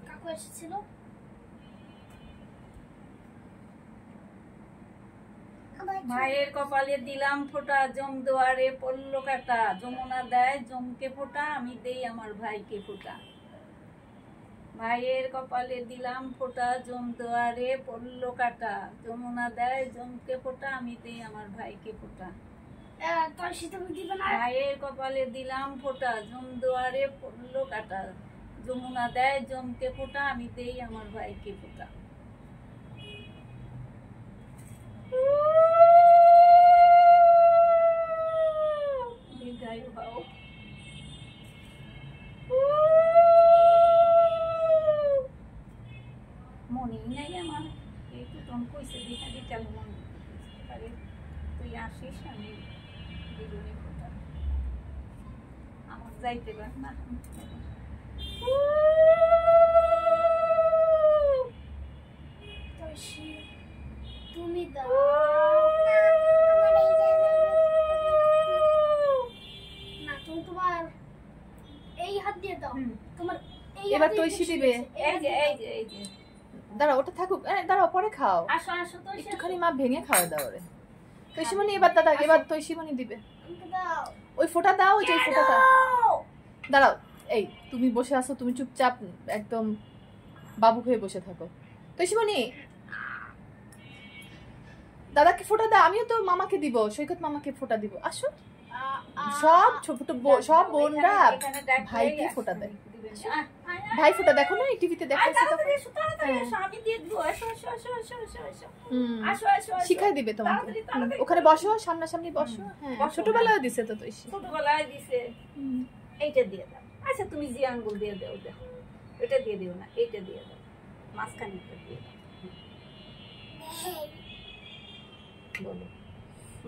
কাকু এসেছিল। ভাইয়ের কপালে দিলাম ফোঁটা, জম দুয়ারে পড়ল কাটা। যমুনা দেয় জমকে ফোঁটা, আমি দেই আমার ভাইকে ফোঁটা। ভাইয়ের কপালে দিলাম ফোঁটা, জম দুয়ারে পড়ল কাটা। যমুনা দেয় জমকে ফোঁটা, আমি দেই আমার ভাইকে ফোঁটা। ভাইয়ের কপালে দিলাম ফোঁটা, জম দুয়ারে পড়ল কাটা। যমুনা দেয় জমকে ফোঁটা, আমি দেই আমার ভাইকে ফোঁটা। মনেই নাই আমার, এই তো তখন কইছে দেখা দিতে মন আরে তুই আসিস, আমি দুজনে ফোঁটা আমার যাইতে পার না। তুমি দাও না, তুমি তোমার এই হাত দিয়ে দাও। তোমার এবার তৈশি দিবে। এই যে এই যে এই যে দাঁড়াও, ওটা থাকুক, দাঁড়াও পরে খাও। আসো আসো তো একটুখানি মা ভেঙে খাওয়া দাও রে। তৈশিমণি এবার দাদা, এবার তৈশিমণি দিবে। দাও ওই ফোঁটা দাও, ওই যে ফোঁটাটা দাঁড়াও। এই তুমি বসে আছো, তুমি চুপচাপ একদম বাবু হয়ে বসে থাকো। তৈশিমণি দাদাকে ফোঁটা দাও, আমিও তো মামাকে দিব, সৈকত মামাকে ফোঁটা দিব। আসো, সব ছোট সব বোনরা ভাইকে ফোঁটা দেয়। ভাই ফোঁটা দেখো না, এই টিভিতে দেখাচ্ছে তো, শিখাই দিবে তোমাকে। ওখানে বসো, সামনাসামনি বসো। হ্যাঁ, ছোটবেলায় দিছে তো তৈশি, ছোটবেলায় দিছে। এইটা দিয়ে দাও। আচ্ছা তুমি যে আঙ্গুল দিয়ে দাও, দেখো এটা দিয়ে দিও না, এইটা দিয়ে দাও, মাঝখানেটা দিয়ে দাও। বলো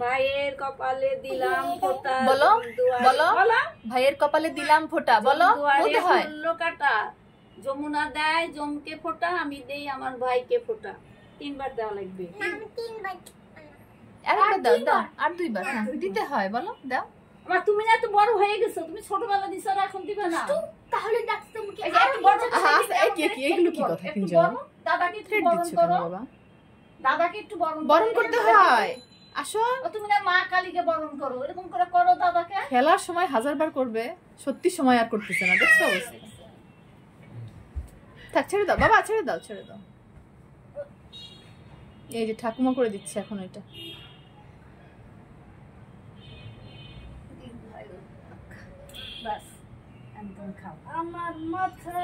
ভাইয়ের কপালে দিলাম ফোঁটা, বলো বলো ভাইয়ের কপালে দিলাম ফোঁটা, বলো বলতে হয়। কাটা যমুনা দেয় জমকে ফোঁটা, আমি দেই আমার ভাইকে ফোঁটা। 3 বার দেওয়া লাগবে। আরেকবার দাও, দাও আর 2 বার দিতে হয়। বলো দাও। আমার তুমি না তো বড় হয়ে গেছো, তুমি ছোটবেলা দিছো আর এখন দিবে না। তাহলে ডাকতে মুকে এগুলো কি কথা কিনছো? দাদাকে একটু বরণ করো বাবা, দাদাকে একটু বরণ করতে হয়। আসো, তুমি না মা কালীকে বরণ করো, এরকম করে করো দাদাকে। খেলার সময় 1000 বার করবে, সত্যি সময় আর করতেছে না, দেখছো অবস্থা। থাক, ছেড়ে দাও বাবা, ছেড়ে দাও, ছেড়ে দাও। এই যে ঠাকুমা করে দিচ্ছে এখন এটা। বাস একদম খাও। আমার মাথা